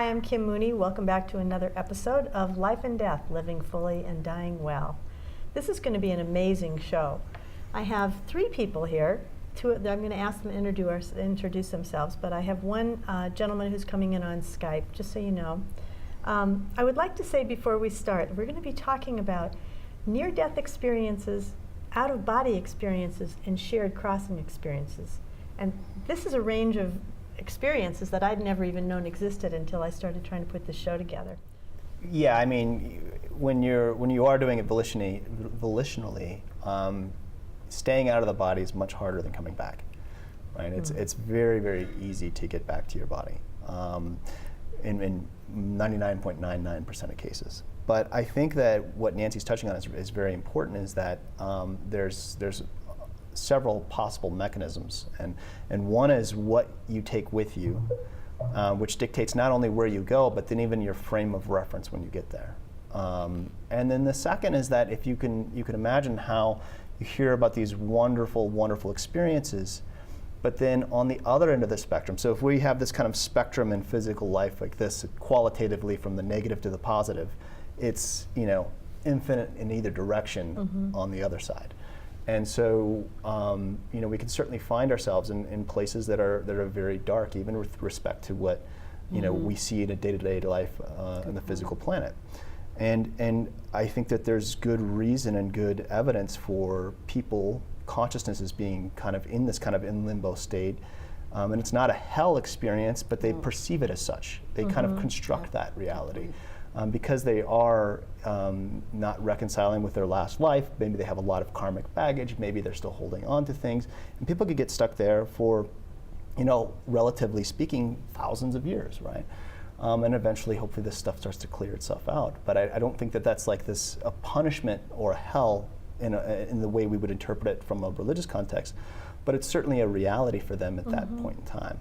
Hi, I'm Kim Mooney. Welcome back to another episode of Life and Death, Living Fully and Dying Well. This is going to be an amazing show. I have three people here. I'm going to ask them to introduce themselves, but I have one gentleman who's coming in on Skype, just so you know. I would like to say before we start, we're going to be talking about near-death experiences, out-of-body experiences, and shared crossing experiences. And this is a range of experiences that I'd never even known existed until I started trying to put this show together. Yeah, I mean, when you are doing it volitionally, staying out of the body is much harder than coming back, right? It's very, very easy to get back to your body in 99.99% of cases. But I think that what Nancy's touching on is very important, is that there's several possible mechanisms, and one is what you take with you, which dictates not only where you go, but then even your frame of reference when you get there. And then the second is that if you can imagine how you hear about these wonderful, wonderful experiences, but then on the other end of the spectrum, so if we have this kind of spectrum in physical life like this, qualitatively from the negative to the positive, it's infinite in either direction on the other side. And so, we can certainly find ourselves in places that are very dark, even with respect to what we see in a day-to-day life on the physical planet. And I think that there's good reason and good evidence for people consciousnesses being kind of in this kind of in limbo state, and it's not a hell experience, but they perceive it as such. They kind of construct that reality. Because they are not reconciling with their last life. Maybe they have a lot of karmic baggage, maybe they're still holding on to things, and people could get stuck there for, relatively speaking, thousands of years, right? And eventually, hopefully, this stuff starts to clear itself out. But I don't think that that's like a punishment or a hell in the way we would interpret it from a religious context. But it's certainly a reality for them at that point in time.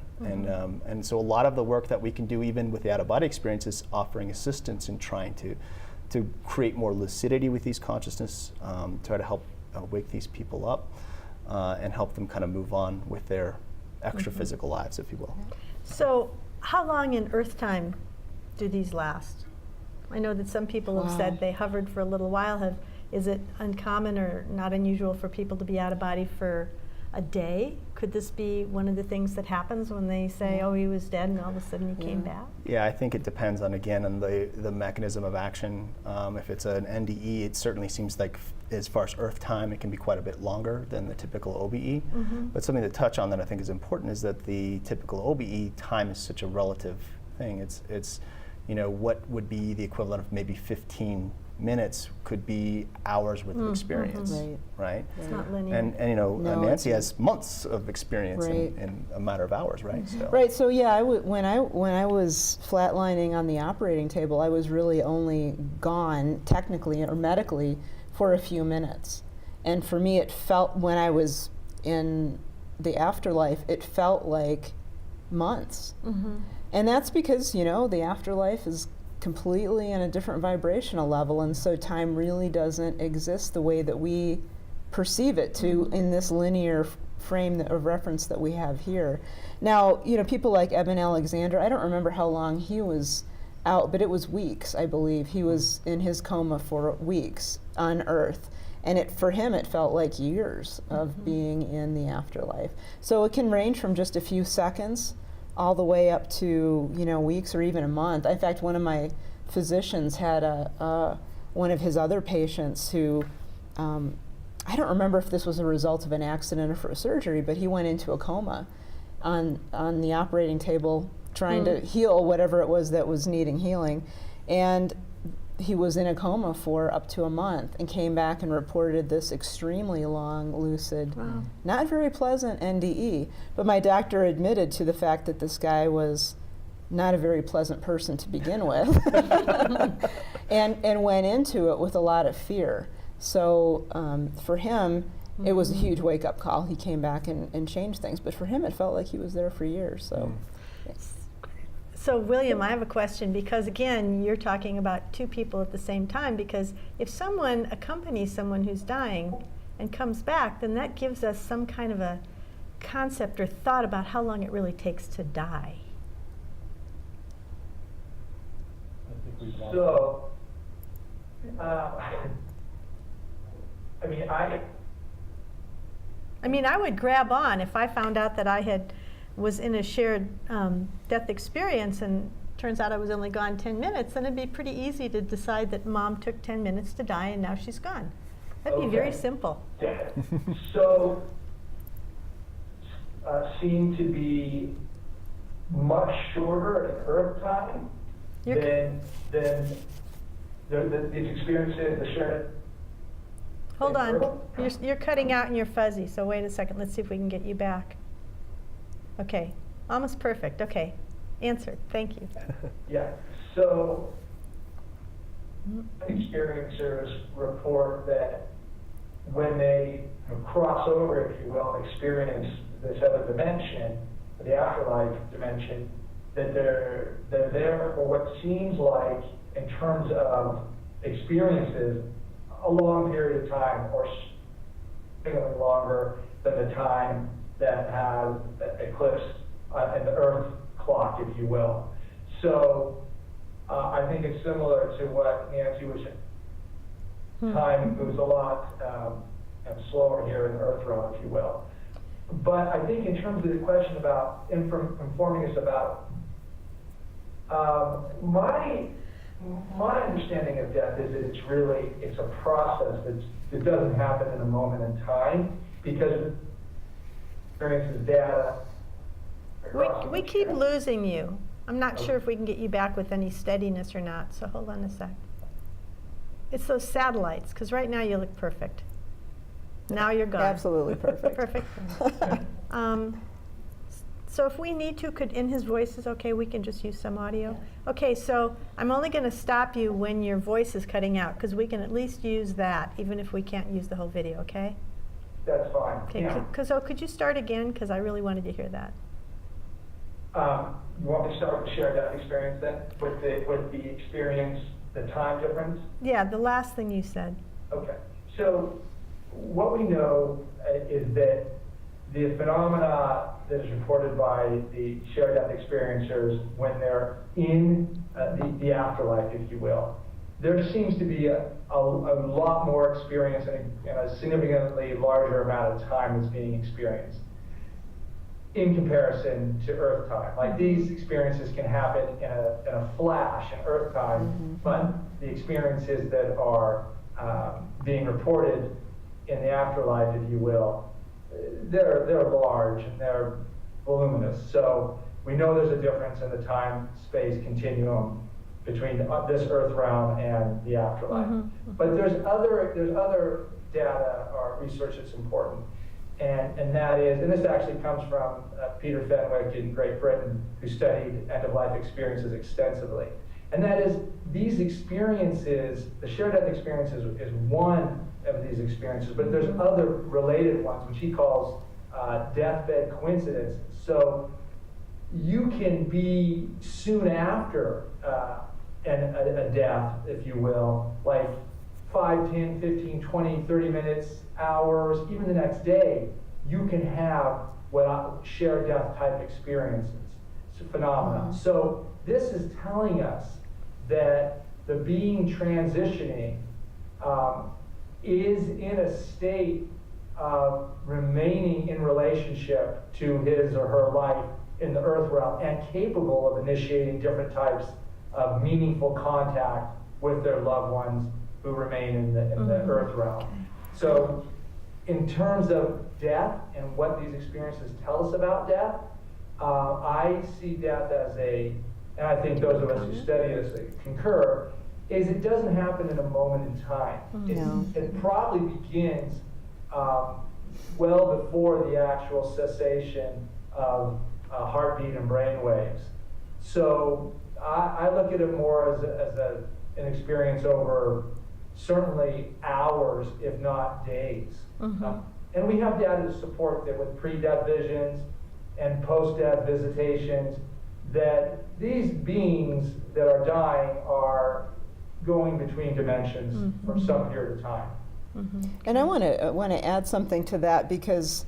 And so a lot of the work that we can do, even with the out-of-body experience, is offering assistance in trying to create more lucidity with these consciousness, try to help wake these people up, and help them kind of move on with their extra physical lives, if you will. So how long in Earth time do these last? I know that some people have said they hovered for a little while. Is it uncommon or not unusual for people to be out of body for a day? Could this be one of the things that happens when they say, oh, he was dead, and all of a sudden he came back? Yeah, I think it depends on the mechanism of action. If it's an NDE, it certainly seems like, as far as Earth time, it can be quite a bit longer than the typical OBE. But something to touch on that I think is important is that the typical OBE time is such a relative thing. It's what would be the equivalent of maybe 15 minutes could be hours worth of experience, right? It's not linear. And Nancy has months of experience in a matter of hours, right? So yeah, when I was flatlining on the operating table, I was really only gone technically or medically for a few minutes. And for me, it felt, when I was in the afterlife, it felt like months. And that's because the afterlife is completely in a different vibrational level, and so time really doesn't exist the way that we perceive it to in this linear frame of reference that we have here. Now, people like Eben Alexander, I don't remember how long he was out, but it was weeks, I believe. He was in his coma for weeks on Earth, and for him it felt like years of being in the afterlife. So it can range from just a few seconds all the way up to weeks or even a month. In fact, one of my physicians had one of his other patients who, I don't remember if this was a result of an accident or for a surgery, but he went into a coma on the operating table trying to heal whatever it was that was needing healing, and he was in a coma for up to a month and came back and reported this extremely long, lucid, not very pleasant NDE. But my doctor admitted to the fact that this guy was not a very pleasant person to begin with, and went into it with a lot of fear. So for him, it was a huge wake-up call. He came back and changed things. But for him, it felt like he was there for years. So. So William, I have a question, because again, you're talking about two people at the same time, because if someone accompanies someone who's dying and comes back, then that gives us some kind of a concept or thought about how long it really takes to die. So, I mean, I would grab on if I found out that was in a shared death experience and turns out I was only gone 10 minutes, then it'd be pretty easy to decide that mom took 10 minutes to die and now she's gone. That'd be very Okay. simple. yeah. So, seem to be much shorter in Earth time You're- than these experiences, the shared. Hold in on, Earth? you're cutting out and you're fuzzy, so wait a second, let's see if we can get you back. Okay, almost perfect, okay. Answered, thank you. Yeah, so experiencers report that when they cross over, if you will, and experience this other dimension, the afterlife dimension, that they're there for what seems like, in terms of experiences, a long period of time, or significantly longer than the time that has eclipsed in the Earth clock, if you will. So I think it's similar to what Nancy was saying. Time moves a lot slower here in the Earth realm, if you will. But I think in terms of the question about informing us about, my understanding of death is that it's a process that doesn't happen in a moment in time, because experiences data. We keep losing you. I'm not sure if we can get you back with any steadiness or not, so hold on a sec. It's those satellites, because right now you look perfect. Now you're gone. Absolutely perfect. Perfect. So if we need to, in his voice is okay, we can just use some audio? Okay, so I'm only going to stop you when your voice is cutting out, because we can at least use that, even if we can't use the whole video, okay? That's fine. Okay, Yeah. could you start again, because I really wanted to hear that. You want me to start with the shared death experience then, with the experience, the time difference? Yeah, the last thing you said. Okay. So what we know is that the phenomena that is reported by the shared death experiencers when they're in the afterlife, if you will, there seems to be a lot more experience and a significantly larger amount of time that's being experienced in comparison to Earth time. Like, these experiences can happen in a flash in Earth time, but the experiences that are being reported in the afterlife, if you will, they're large and they're voluminous. So we know there's a difference in the time-space continuum between this Earth realm and the afterlife. But there's other data or research that's important. And that is, and this actually comes from Peter Fenwick in Great Britain, who studied end-of-life experiences extensively. And that is, these experiences, the shared death experiences is one of these experiences, but there's other related ones, which he calls deathbed coincidence. So you can be soon after a death, if you will, like 5, 10, 15, 20, 30 minutes, hours, even the next day, you can have shared death type experiences, phenomena. So this is telling us that the being transitioning is in a state of remaining in relationship to his or her life in the Earth realm and capable of initiating different types of meaningful contact with their loved ones who remain in the Earth realm. So in terms of death and what these experiences tell us about death, I see death as and I think those of us who study this concur, is it doesn't happen in a moment in time. It probably begins well before the actual cessation of heartbeat and brain waves. So I look at it more as an experience over certainly hours, if not days. And we have data to support that with pre-death visions and post-death visitations, that these beings that are dying are going between dimensions for some period of time. And I want to add something to that, because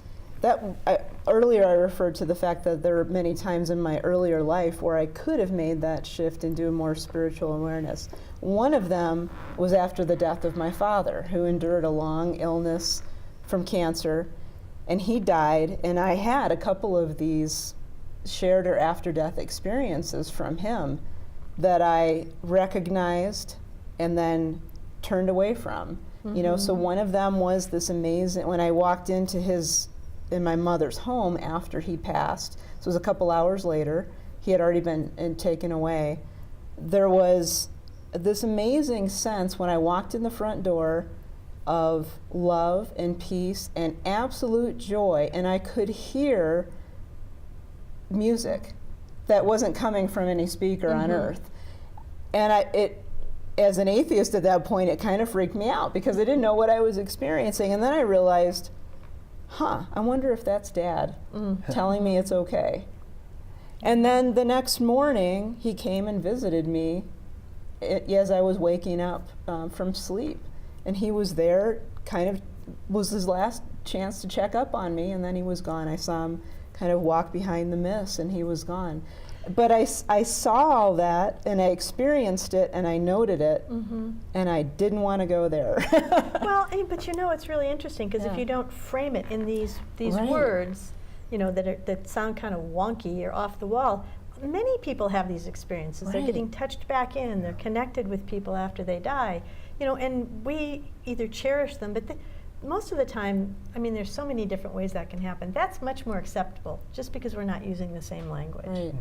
earlier I referred to the fact that there were many times in my earlier life where I could have made that shift into a more spiritual awareness. One of them was after the death of my father, who endured a long illness from cancer, and he died, and I had a couple of these shared or after-death experiences from him that I recognized and then turned away from. You know, so one of them was this amazing, when I walked into in my mother's home after he passed, so it was a couple hours later, he had already been taken away. There was this amazing sense when I walked in the front door of love and peace and absolute joy, and I could hear music that wasn't coming from any speaker on earth. And as an atheist at that point, it kind of freaked me out because I didn't know what I was experiencing. And then I realized, I wonder if that's Dad telling me it's okay. And then the next morning, he came and visited me as I was waking up from sleep. And he was there, kind of was his last chance to check up on me, and then he was gone. I saw him kind of walk behind the mist, and he was gone. But I saw all that, and I experienced it, and I noted it, and I didn't want to go there. Well, but you know, it's really interesting because if you don't frame it in these words, you know, that sound kind of wonky or off the wall, many people have these experiences. They're getting touched back in. They're connected with people after they die, you know, and we either cherish them, but most of the time, I mean, there's so many different ways that can happen. That's much more acceptable, just because we're not using the same language. Right.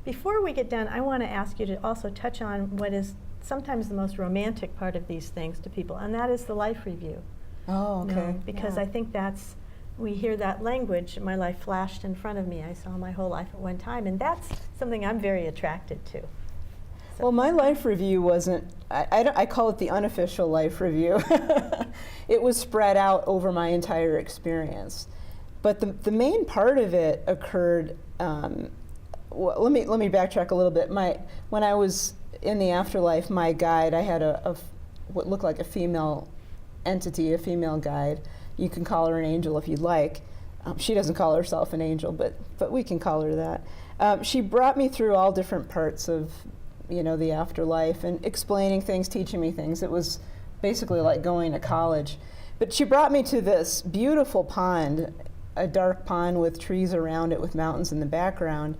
Before we get done, I want to ask you to also touch on what is sometimes the most romantic part of these things to people, and that is the life review. Oh, okay. You know, because I think we hear that language, my life flashed in front of me. I saw my whole life at one time, and that's something I'm very attracted to. So. Well, my life review wasn't, I call it the unofficial life review. It was spread out over my entire experience. But the main part of it occurred, well, let me backtrack a little bit. When I was in the afterlife, my guide, I had what looked like a female entity, a female guide. You can call her an angel if you'd like. She doesn't call herself an angel, but we can call her that. She brought me through all different parts of, you know, the afterlife and explaining things, teaching me things. It was basically like going to college. But she brought me to this beautiful pond, a dark pond with trees around it with mountains in the background.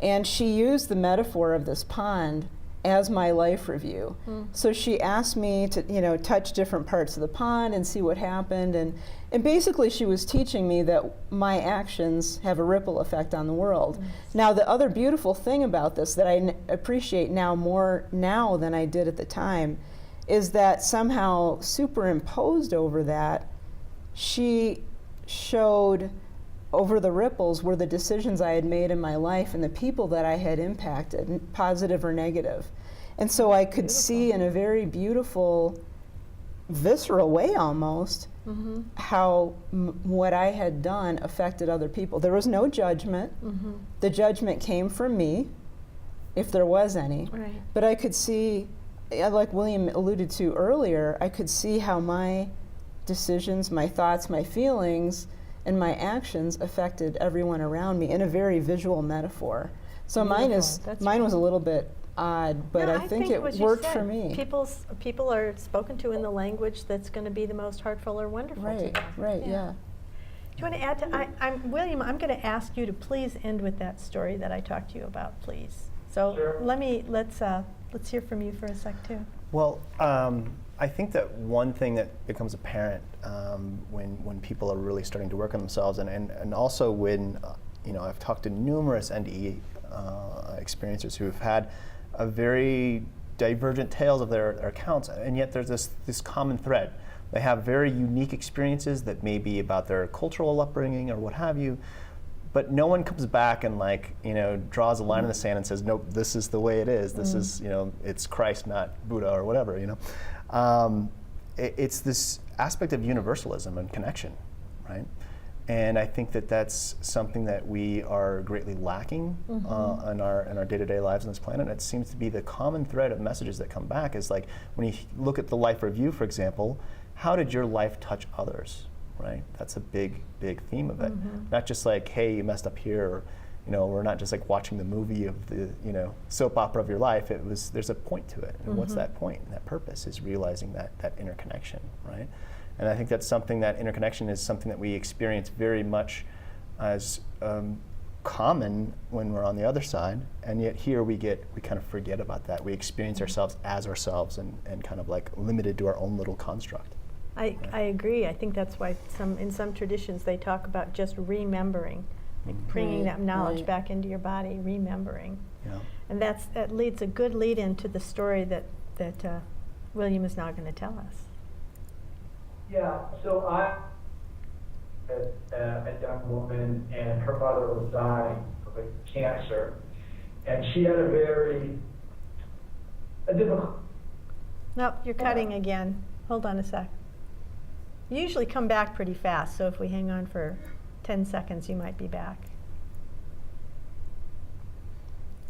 And she used the metaphor of this pond as my life review. So she asked me to, you know, touch different parts of the pond and see what happened. And basically she was teaching me that my actions have a ripple effect on the world. Now, the other beautiful thing about this that I appreciate now more now than I did at the time is that somehow superimposed over that, she showed over the ripples were the decisions I had made in my life and the people that I had impacted, positive or negative. And so I could see in a very beautiful, visceral way almost, how what I had done affected other people. There was no judgment. The judgment came from me, if there was any. Right. But I could see, like William alluded to earlier, I could see how my decisions, my thoughts, my feelings, and my actions affected everyone around me in a very visual metaphor. So mine was a little bit odd, but no, I think it worked for me. People are spoken to in the language that's going to be the most heartful or wonderful to them. Right, yeah. Do you want to add to, William, I'm going to ask you to please end with that story that I talked to you about, please. So Sure. let's hear from you for a sec too. Well, I think that one thing that becomes apparent when people are really starting to work on themselves, and also when, you know, I've talked to numerous NDE experiencers who have had a very divergent tales of their accounts, and yet there's this common thread. They have very unique experiences that may be about their cultural upbringing or what have you, but no one comes back and, like, you know, draws a line in the sand and says, nope, this is the way it is. This is, you know, it's Christ, not Buddha or whatever, you know. It's this aspect of universalism and connection, right? And I think that that's something that we are greatly lacking in our day-to-day lives on this planet. It seems to be the common thread of messages that come back is, like, when you look at the life review, for example, how did your life touch others, right? That's a big theme of it. Mm-hmm. Not just like, hey, you messed up here, or, we're not just like watching the movie of the, soap opera of your life. There's a point to it. And what's that point? And that purpose is realizing that interconnection, right? And I think that's something, that interconnection is something that we experience very much as common when we're on the other side, and yet here we kind of forget about that. We experience ourselves as ourselves and kind of like limited to our own little construct. I agree. I think that's why in some traditions they talk about just remembering, like bringing that knowledge back into your body, remembering. Yeah. And that leads a good lead into the story that William is now going to tell us. Yeah, so I a young woman, and her mother was dying of a cancer, and she had a difficult. Nope, you're cutting again. Hold on a sec. You usually come back pretty fast, so if we hang on for 10 seconds, you might be back.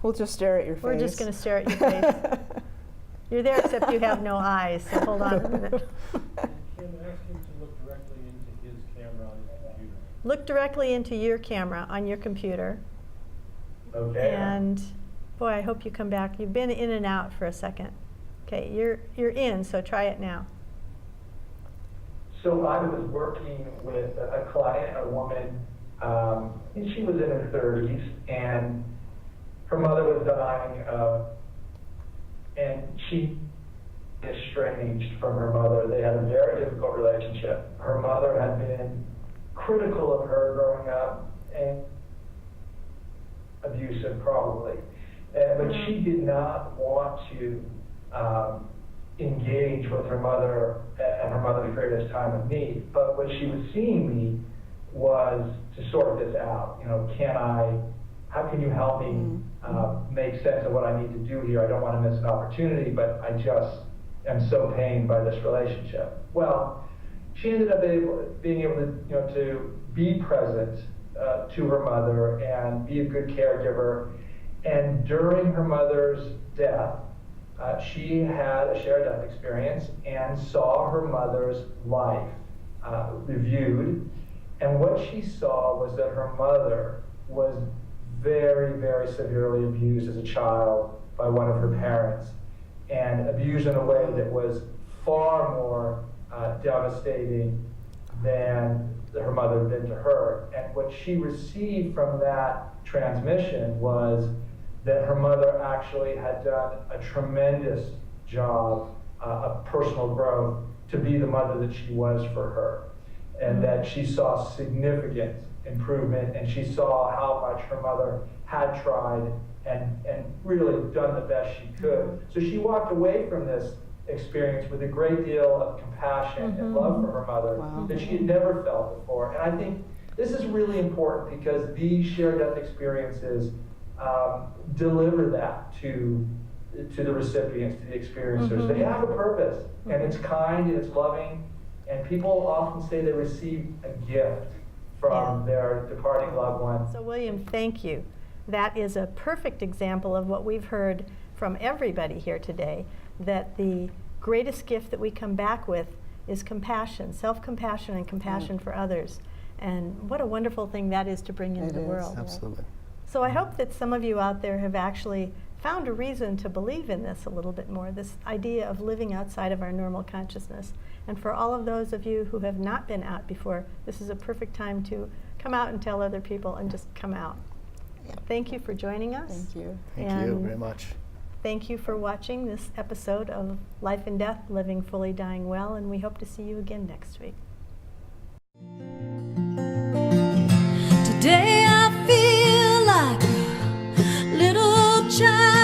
We'll just stare at your face. We're just going to stare at your face. You're there, except you have no eyes, so hold on a minute. Kim, ask him to look directly into his camera on his computer. Look directly into your camera on your computer. Okay. And boy, I hope you come back. You've been in and out for a second. Okay, you're in, so try it now. So I was working with a client, a woman, and she was in her 30s, and her mother was dying, and she estranged from her mother. They had a very difficult relationship. Her mother had been critical of her growing up and abusive, probably. But she did not want to engage with her mother and her mother's greatest time of need. But what she was seeing me was to sort this out. How can you help me make sense of what I need to do here? I don't want to miss an opportunity, but I just am so pained by this relationship. Well, she ended up being able to be present to her mother and be a good caregiver. And during her mother's death, she had a shared death experience and saw her mother's life reviewed. And what she saw was that her mother was very, very severely abused as a child by one of her parents, and abused in a way that was far more devastating than her mother did to her. And what she received from that transmission was that her mother actually had done a tremendous job of personal growth to be the mother that she was for her, and that she saw significant improvement, and she saw how much her mother had tried and really done the best she could. So she walked away from this experience with a great deal of compassion and love for her mother that she had never felt before. And I think this is really important because these shared death experiences deliver that to the recipients, to the experiencers. They have a purpose, and it's kind and it's loving, and people often say they receive a gift from their departing loved one. So William, thank you. That is a perfect example of what we've heard from everybody here today, that the greatest gift that we come back with is compassion, self-compassion and compassion for others. And what a wonderful thing that is to bring into the world. Absolutely. So I hope that some of you out there have actually found a reason to believe in this a little bit more, this idea of living outside of our normal consciousness. And for all of those of you who have not been out before, this is a perfect time to come out and tell other people and just come out. Thank you for joining us. Thank you. Thank you very much. Thank you for watching this episode of Life and Death, Living Fully, Dying Well, and we hope to see you again next week. Today I feel like a little child.